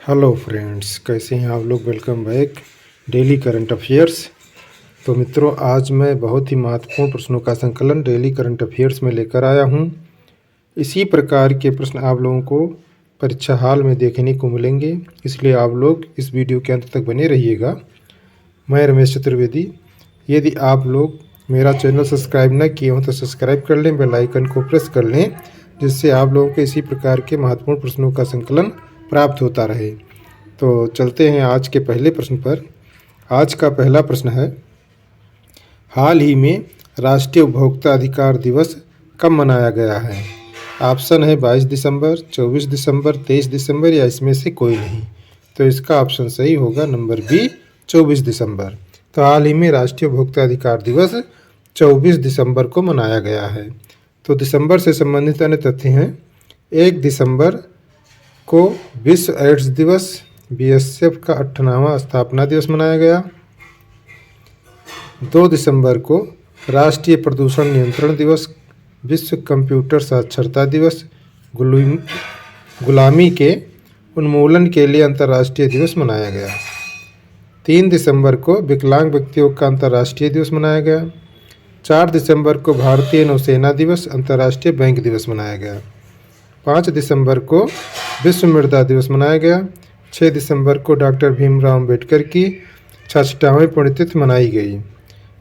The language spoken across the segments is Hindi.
हेलो फ्रेंड्स, कैसे हैं आप लोग। Welcome back daily current affairs. तो मित्रों, आज मैं बहुत ही महत्वपूर्ण प्रश्नों का संकलन डेली करंट अफेयर्स में लेकर आया हूं। इसी प्रकार के प्रश्न आप लोगों को परीक्षा हाल में देखने को मिलेंगे, इसलिए आप लोग इस वीडियो के अंत तक बने रहिएगा। मैं रमेश चतुर्वेदी। यदि आप लोग मेरा चैनल सब्सक्राइब न किए हों तो सब्सक्राइब कर लें, बेल आइकन को प्रेस कर लें, जिससे आप लोगों को इसी प्रकार के महत्वपूर्ण प्रश्नों का संकलन प्राप्त होता रहे। तो चलते हैं आज के पहले प्रश्न पर। आज का पहला प्रश्न है, हाल ही में राष्ट्रीय उपभोक्ता अधिकार दिवस कब मनाया गया है। ऑप्शन है 22 दिसंबर, 24 दिसंबर, 23 दिसंबर या इसमें से कोई नहीं। तो इसका ऑप्शन सही होगा नंबर बी, 24 दिसंबर। तो हाल ही में राष्ट्रीय उपभोक्ता अधिकार दिवस 24 दिसंबर को मनाया गया है। तो दिसंबर से संबंधित अन्य तथ्य हैं। 1 दिसंबर को विश्व एड्स दिवस, बीएसएफ का 58वां स्थापना दिवस मनाया गया। 2 दिसंबर को राष्ट्रीय प्रदूषण नियंत्रण दिवस, विश्व कंप्यूटर साक्षरता दिवस, गुलामी के उन्मूलन के लिए अंतर्राष्ट्रीय दिवस मनाया गया। 3 दिसंबर को विकलांग व्यक्तियों का अंतर्राष्ट्रीय दिवस मनाया गया। 4 दिसंबर को भारतीय नौसेना दिवस, अंतर्राष्ट्रीय बैंक दिवस मनाया गया। 5 दिसंबर को विश्व मृदा दिवस मनाया गया। 6 दिसंबर को डॉक्टर भीमराव अंबेडकर की 66वीं पुण्यतिथि मनाई गई।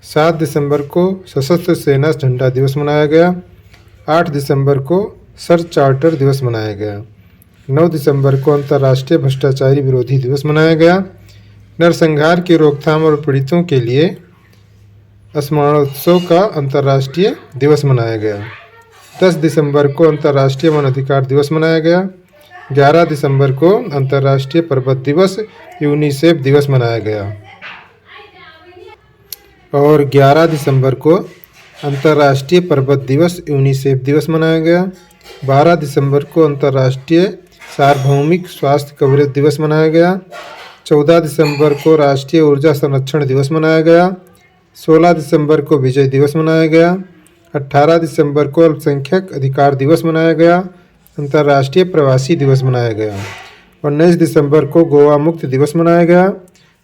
7 दिसंबर को सशस्त्र सेना झंडा दिवस मनाया गया। 8 दिसंबर को सर चार्टर दिवस मनाया गया। 9 दिसंबर को अंतर्राष्ट्रीय भ्रष्टाचारी विरोधी दिवस मनाया गया। नरसंहार की रोकथाम और पीड़ितों के लिए स्मरणोत्सव का अंतर्राष्ट्रीय दिवस मनाया गया। 10 दिसंबर को अंतर्राष्ट्रीय वन अधिकार दिवस मनाया गया। 11 दिसंबर को अंतर्राष्ट्रीय पर्वत दिवस, यूनिसेफ दिवस मनाया गया। और 11 दिसंबर को अंतर्राष्ट्रीय पर्वत दिवस, यूनिसेफ दिवस मनाया गया। 12 दिसंबर को अंतर्राष्ट्रीय सार्वभौमिक स्वास्थ्य कवरेज दिवस मनाया गया। 14 दिसंबर को राष्ट्रीय ऊर्जा संरक्षण दिवस मनाया गया। 16 दिसंबर को विजय दिवस मनाया गया। 18 दिसंबर को अल्पसंख्यक अधिकार दिवस मनाया गया। अंतर्राष्ट्रीय प्रवासी दिवस मनाया गया। 19 दिसंबर को गोवा मुक्त दिवस मनाया गया।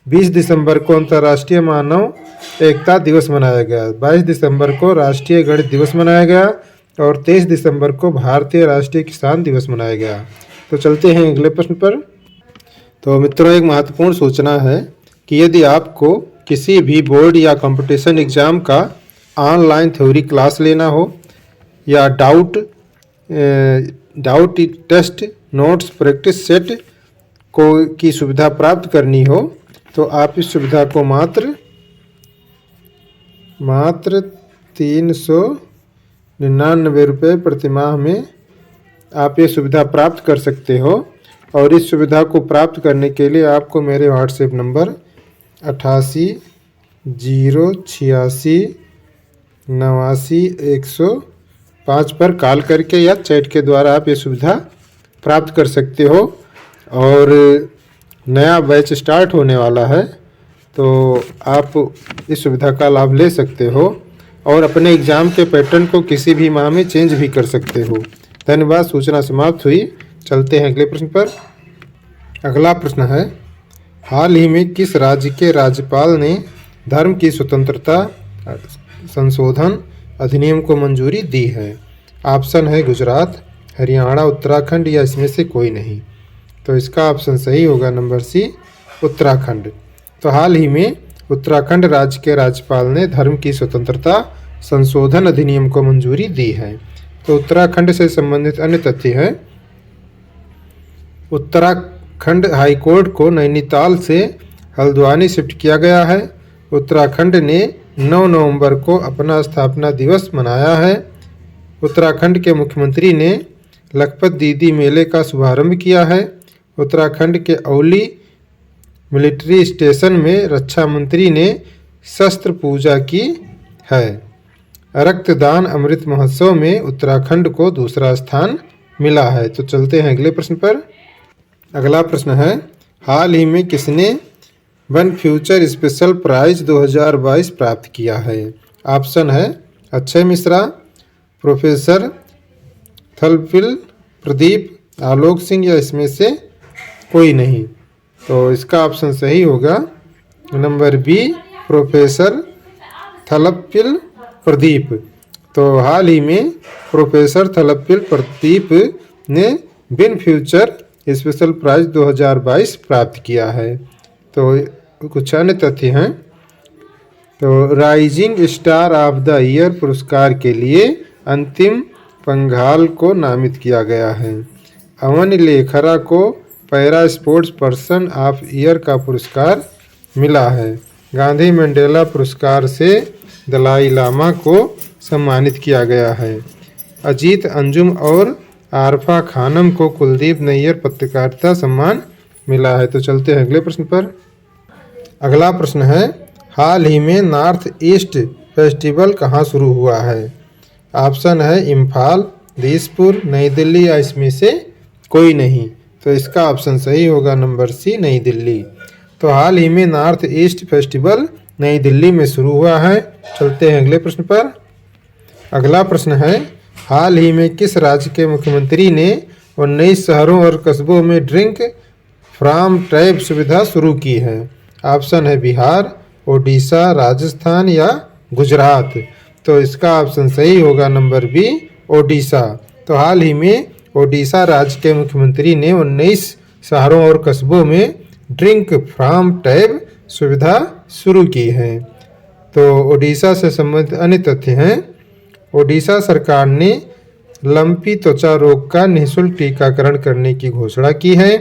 20 दिसंबर को अंतर्राष्ट्रीय मानव एकता दिवस मनाया गया। 22 दिसंबर को राष्ट्रीय गणित दिवस मनाया गया। और 23 दिसंबर को भारतीय राष्ट्रीय किसान दिवस मनाया गया। तो चलते हैं अगले प्रश्न पर। तो मित्रों, एक महत्वपूर्ण सूचना है कि यदि आपको किसी भी बोर्ड या कंपटीशन एग्जाम का ऑनलाइन थ्योरी क्लास लेना हो या doubt test notes practice set को की सुविधा प्राप्त करनी हो, तो आप इस सुविधा को मात्र 399 रुपये प्रतिमाह में आप ये सुविधा प्राप्त कर सकते हो। और इस सुविधा को प्राप्त करने के लिए आपको मेरे व्हाट्सएप नंबर 88 086 89 105 पर कॉल करके या चैट के द्वारा आप ये सुविधा प्राप्त कर सकते हो। और नया बैच स्टार्ट होने वाला है, तो आप इस सुविधा का लाभ ले सकते हो और अपने एग्ज़ाम के पैटर्न को किसी भी माह में चेंज भी कर सकते हो। धन्यवाद। सूचना समाप्त हुई। चलते हैं अगले प्रश्न पर। अगला प्रश्न है, हाल ही में किस राज्य के राज्यपाल ने धर्म की स्वतंत्रता संशोधन अधिनियम को मंजूरी दी है। ऑप्शन है गुजरात, हरियाणा, उत्तराखंड या इसमें से कोई नहीं। तो इसका ऑप्शन सही होगा नंबर सी, उत्तराखंड। तो हाल ही में उत्तराखंड राज्य के राज्यपाल ने धर्म की स्वतंत्रता संशोधन अधिनियम को मंजूरी दी है। तो उत्तराखंड से संबंधित अन्य तथ्य हैं। उत्तराखंड हाईकोर्ट को नैनीताल से हल्द्वानी शिफ्ट किया गया है। उत्तराखंड ने 9 नवंबर को अपना स्थापना दिवस मनाया है। उत्तराखंड के मुख्यमंत्री ने लखपत दीदी मेले का शुभारंभ किया है। उत्तराखंड के औली मिलिट्री स्टेशन में रक्षा मंत्री ने शस्त्र पूजा की है। रक्तदान अमृत महोत्सव में उत्तराखंड को दूसरा स्थान मिला है। तो चलते हैं अगले प्रश्न पर। अगला प्रश्न है, हाल ही में किसने वन फ्यूचर स्पेशल प्राइज 2022 प्राप्त किया है। ऑप्शन है अक्षय मिश्रा, प्रोफेसर थलपिल प्रदीप, आलोक सिंह या इसमें से कोई नहीं। तो इसका ऑप्शन सही होगा नंबर बी, प्रोफेसर थलप्पिल प्रदीप। तो हाल ही में प्रोफेसर थलप्पिल प्रदीप ने बिन फ्यूचर स्पेशल प्राइज 2022 प्राप्त किया है। तो कुछ अन्य तथ्य हैं। तो rising star of the year पुरस्कार के लिए अंतिम पंघाल को नामित किया गया है। अवन लेखरा को para sports person of year का पुरस्कार मिला है। गांधी मंडेला पुरस्कार से दलाई लामा को सम्मानित किया गया है। अजीत अंजुम और आरफा खानम को कुलदीप नैयर पत्रकारिता सम्मान मिला है। तो चलते हैं अगले प्रश्न पर। अगला प्रश्न है, हाल ही में नॉर्थ ईस्ट फेस्टिवल कहाँ शुरू हुआ है? ऑप्शन है इम्फाल, दिसपुर, नई दिल्ली या इसमें से कोई नहीं। तो इसका ऑप्शन सही होगा नंबर सी, नई दिल्ली। तो हाल ही में नॉर्थ ईस्ट फेस्टिवल नई दिल्ली में शुरू हुआ है। चलते हैं अगले प्रश्न पर। अगला प्रश्न है, हाल ही में किस राज्य के मुख्यमंत्री ने 19 शहरों और कस्बों में ड्रिंक फ्रॉम टैप सुविधा शुरू की है? ऑप्शन है बिहार, ओडिशा, राजस्थान या गुजरात। तो इसका ऑप्शन सही होगा नंबर बी, ओडिशा। तो हाल ही में ओडिशा राज्य के मुख्यमंत्री ने 19 शहरों और कस्बों में ड्रिंक फ्रॉम टैप सुविधा शुरू की है। तो ओडिशा से संबंधित अन्य तथ्य हैं। ओडिशा सरकार ने लंपी त्वचा रोग का निःशुल्क टीकाकरण करने की घोषणा की है।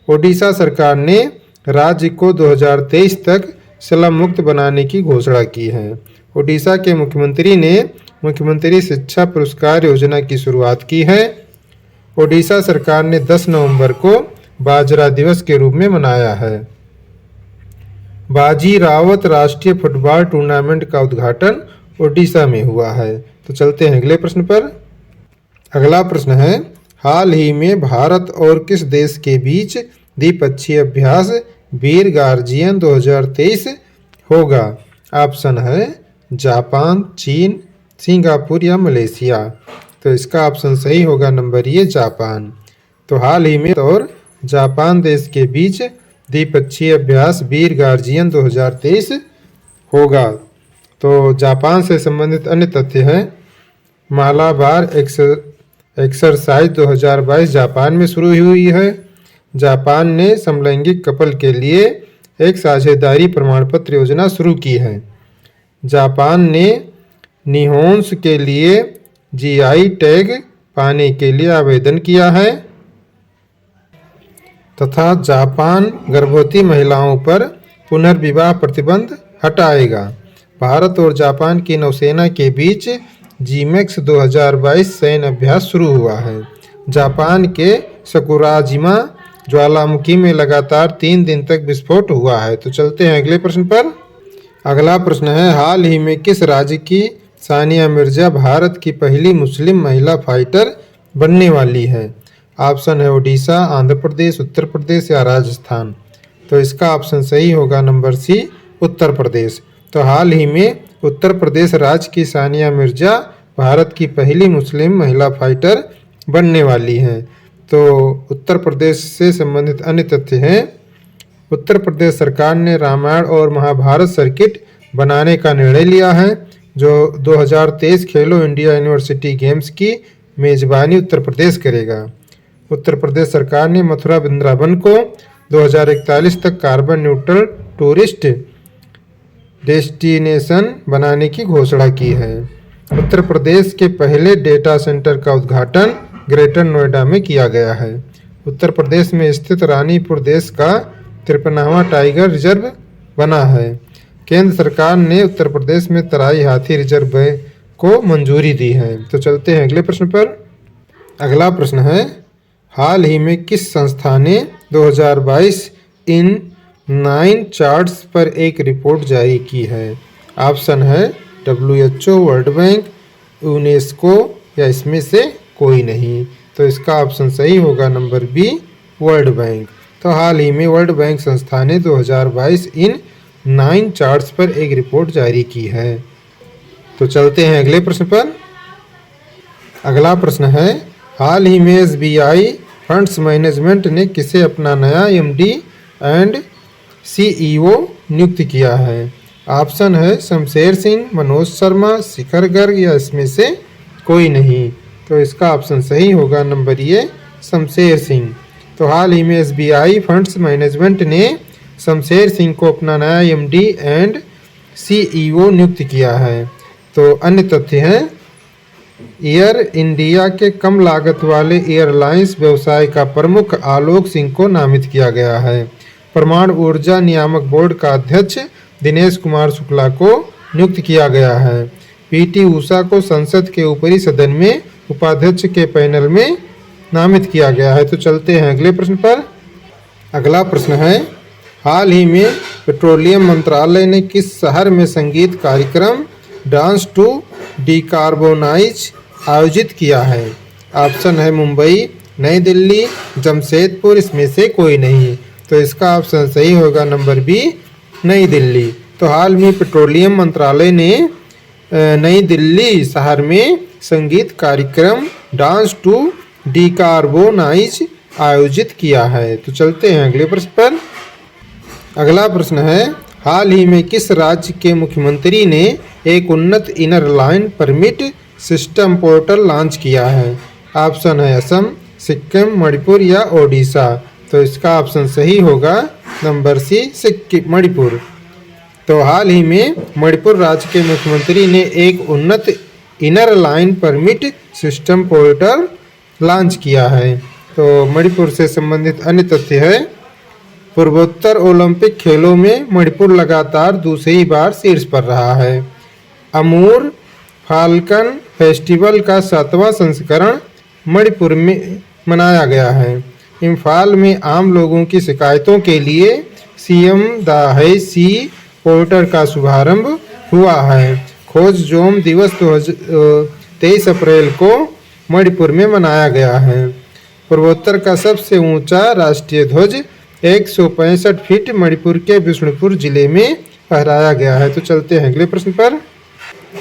ओडिशा सरकार ने राज्य को 2023 तक स्लम मुक्त बनाने की घोषणा की है। ओडिशा के मुख्यमंत्री ने मुख्यमंत्री शिक्षा पुरस्कार योजना की शुरुआत की है। ओडिशा सरकार ने 10 नवंबर को बाजरा दिवस के रूप में मनाया है। बाजी रावत राष्ट्रीय फुटबॉल टूर्नामेंट का उद्घाटन ओडिशा में हुआ है। तो चलते हैं अगले प्रश्न पर। अगला प्रश्न है, हाल ही में भारत और किस देश के बीच द्विपक्षीय अभ्यास वीर गार्जियन 2023 होगा? ऑप्शन है जापान, चीन, सिंगापुर या मलेशिया। तो इसका ऑप्शन सही होगा नंबर ए, जापान। तो हाल ही में और जापान देश के बीच द्विपक्षीय अभ्यास वीर गार्जियन 2023 होगा। तो जापान से संबंधित अन्य तथ्य हैं। मालाबार एक्सरसाइज 2022 जापान में शुरू हुई है। जापान ने समलैंगिक कपल के लिए एक साझेदारी प्रमाण पत्र योजना शुरू की है। जापान ने निहोन्स के लिए जीआई टैग पाने के लिए आवेदन किया है तथा जापान गर्भवती महिलाओं पर पुनर्विवाह प्रतिबंध हटाएगा। भारत और जापान की नौसेना के बीच जीमैक्स 2022 सैन्य अभ्यास शुरू हुआ है। जापान के सकुराजिमा ज्वालामुखी में लगातार 3 दिन तक विस्फोट हुआ है। तो चलते हैं अगले प्रश्न पर। अगला प्रश्न है, हाल ही में किस राज्य की सानिया मिर्जा भारत की पहली मुस्लिम महिला फाइटर बनने वाली है? ऑप्शन है ओडिशा, आंध्र प्रदेश, उत्तर प्रदेश या राजस्थान। तो इसका ऑप्शन सही होगा नंबर सी, उत्तर प्रदेश। तो हाल ही में उत्तर प्रदेश राज्य की सानिया मिर्जा भारत की पहली मुस्लिम महिला फाइटर बनने वाली हैं। तो उत्तर प्रदेश से संबंधित अन्य तथ्य हैं। उत्तर प्रदेश सरकार ने रामायण और महाभारत सर्किट बनाने का निर्णय लिया है, जो 2023 खेलो इंडिया यूनिवर्सिटी गेम्स की मेजबानी उत्तर प्रदेश करेगा। उत्तर प्रदेश सरकार ने मथुरा वृंदावन को 2041 तक कार्बन न्यूट्रल टूरिस्ट डेस्टिनेशन बनाने की घोषणा की है। उत्तर प्रदेश के पहले डेटा सेंटर का उद्घाटन ग्रेटर नोएडा में किया गया है। उत्तर प्रदेश में स्थित रानीपुर देश का 53वां टाइगर रिजर्व बना है। केंद्र सरकार ने उत्तर प्रदेश में तराई हाथी रिजर्व को मंजूरी दी है। तो चलते हैं अगले प्रश्न पर। अगला प्रश्न है, हाल ही में किस संस्था ने 2022 इन 9 चार्ट्स पर एक रिपोर्ट जारी की है? ऑप्शन है WHO, वर्ल्ड बैंक, यूनेस्को या इसमें से कोई नहीं। तो इसका ऑप्शन सही होगा नंबर बी, वर्ल्ड बैंक। तो हाल ही में वर्ल्ड बैंक संस्था ने 2022 इन 9 चार्ट्स पर एक रिपोर्ट जारी की है। तो चलते हैं अगले प्रश्न पर। अगला प्रश्न है, हाल ही में SBI फंड्स मैनेजमेंट ने किसे अपना नया एमडी एंड सीईओ नियुक्त किया है? ऑप्शन है शमशेर सिंह, मनोज शर्मा, शिखर गर्ग या इसमें से कोई नहीं। तो इसका ऑप्शन सही होगा नंबर ए, शमशेर सिंह। तो हाल ही में एसबीआई फंड्स मैनेजमेंट ने शमशेर सिंह को अपना नया एमडी एंड सीईओ नियुक्त किया है। तो अन्य तथ्य हैं, एयर इंडिया के कम लागत वाले एयरलाइंस व्यवसाय का प्रमुख आलोक सिंह को नामित किया गया है। परमाणु ऊर्जा नियामक बोर्ड का अध्यक्ष दिनेश कुमार शुक्ला को नियुक्त किया गया है। पीटी उषा को संसद के ऊपरी सदन में उपाध्यक्ष के पैनल में नामित किया गया है। तो चलते हैं अगले प्रश्न पर। अगला प्रश्न है, हाल ही में पेट्रोलियम मंत्रालय ने किस शहर में संगीत कार्यक्रम डांस टू डिकार्बोनाइज आयोजित किया है? ऑप्शन है मुंबई, नई दिल्ली, जमशेदपुर, इसमें से कोई नहीं। तो इसका ऑप्शन सही होगा नंबर बी, नई दिल्ली। तो हाल में पेट्रोलियम मंत्रालय ने नई दिल्ली शहर में संगीत कार्यक्रम डांस टू डिकार्बोनाइज आयोजित किया है। तो चलते हैं अगले प्रश्न पर। अगला प्रश्न है, हाल ही में किस राज्य के मुख्यमंत्री ने एक उन्नत inner line permit system portal launch किया है? ऑप्शन है असम, सिक्किम, मणिपुर या ओडिशा। तो इसका ऑप्शन सही होगा नंबर सी, सिक्किम, मणिपुर। तो हाल ही में मणिपुर राज्य के मुख्यमंत्री ने एक उन्नत inner line permit system portal launch किया है। तो मणिपुर से संबंधित अन्य तथ्य है, पूर्वोत्तर ओलंपिक खेलों में मणिपुर लगातार दूसरी बार शीर्ष पर रहा है। अमूर फाल्कन फेस्टिवल का 7वां संस्करण मणिपुर में मनाया गया है। इम्फाल में आम लोगों की शिकायतों के लिए सीएम दाहे सी पोर्टल का शुभारंभ हुआ है। खोज जोम दिवस 23 अप्रैल को मणिपुर में मनाया गया है। पूर्वोत्तर का सबसे ऊंचा राष्ट्रीय ध्वज 165 फीट मणिपुर के बिष्णुपुर जिले में फहराया गया है। तो चलते हैं अगले प्रश्न पर।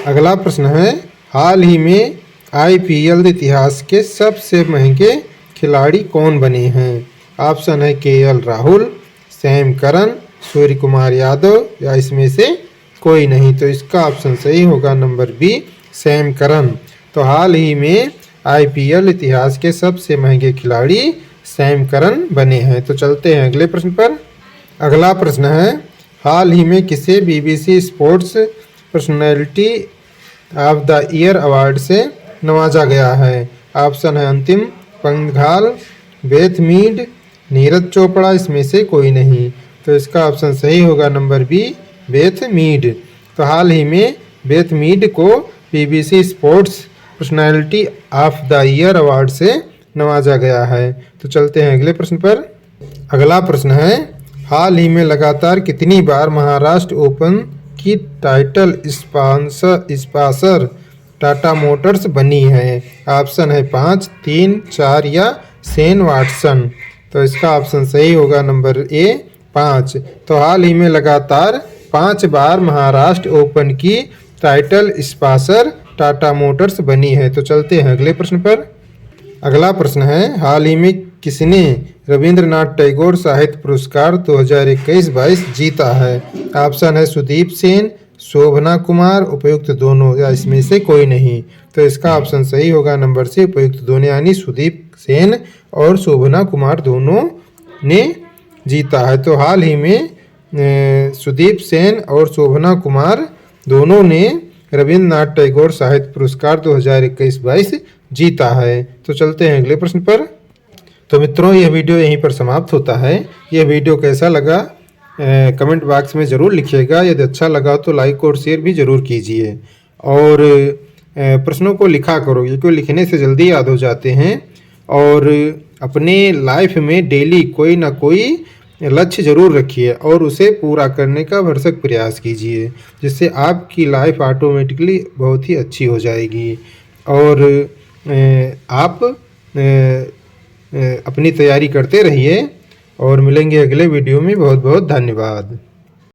अगला प्रश्न है, हाल ही में आईपीएल इतिहास के सबसे महंगे खिलाड़ी कौन बने हैं? ऑप्शन है KL Rahul, Sam Curran, Surya Kumar Yadav या इसमें से कोई नहीं। तो इसका ऑप्शन सही होगा नंबर बी, सैम करन। तो हाल ही में आईपीएल इतिहास के सबसे महंगे खिलाड़ी सैम करन बने हैं। तो चलते हैं अगले प्रश्न पर। अगला प्रश्न है, हाल ही में किसे BBC sports personality of the year award से नवाजा गया है? ऑप्शन है अंतिम पंघाल, बेथ मीड, नीरज चोपड़ा, इसमें से कोई नहीं। तो इसका ऑप्शन सही होगा नंबर बी, बेथ मीड। तो हाल ही में बेथ मीड को BBC sports personality of the year award से नवाजा गया है। तो चलते हैं अगले प्रश्न पर। अगला प्रश्न है, हाल ही में लगातार कितनी बार महाराष्ट्र ओपन की टाइटल स्पॉन्सर टाटा मोटर्स बनी है? ऑप्शन है 5, 3, 4 या शेन वाटसन। तो इसका ऑप्शन सही होगा नंबर ए, 5। तो हाल ही में लगातार 5 बार महाराष्ट्र ओपन की टाइटल स्पॉन्सर टाटा मोटर्स बनी है। तो चलते हैं अगले प्रश्न पर। अगला प्रश्न है, हाल ही में किसने रविंद्रनाथ टैगोर साहित्य पुरस्कार 2021-22 जीता है? ऑप्शन है सुदीप सेन, शोभना कुमार, उपयुक्त दोनों या इसमें से कोई नहीं। तो इसका ऑप्शन सही होगा नंबर सी, उपयुक्त दोनों, यानी सुदीप सेन और शोभना कुमार दोनों ने जीता है। तो हाल ही में सुदीप सेन और शोभना कुमार दोनों ने रविंद्रनाथ टैगोर साहित्य पुरस्कार 2021-22 जीता है। तो चलते हैं अगले प्रश्न पर। तो मित्रों, यह वीडियो यहीं पर समाप्त होता है। यह वीडियो कैसा लगा कमेंट बॉक्स में ज़रूर लिखिएगा। यदि अच्छा लगा तो लाइक और शेयर भी ज़रूर कीजिए और प्रश्नों को लिखा करो, क्योंकि लिखने से जल्दी याद हो जाते हैं। और अपने लाइफ में डेली कोई ना कोई लक्ष्य ज़रूर रखिए और उसे पूरा करने का भरसक प्रयास कीजिए, जिससे आपकी लाइफ ऑटोमेटिकली बहुत ही अच्छी हो जाएगी। और आप अपनी तैयारी करते रहिए और मिलेंगे अगले वीडियो में। बहुत बहुत धन्यवाद।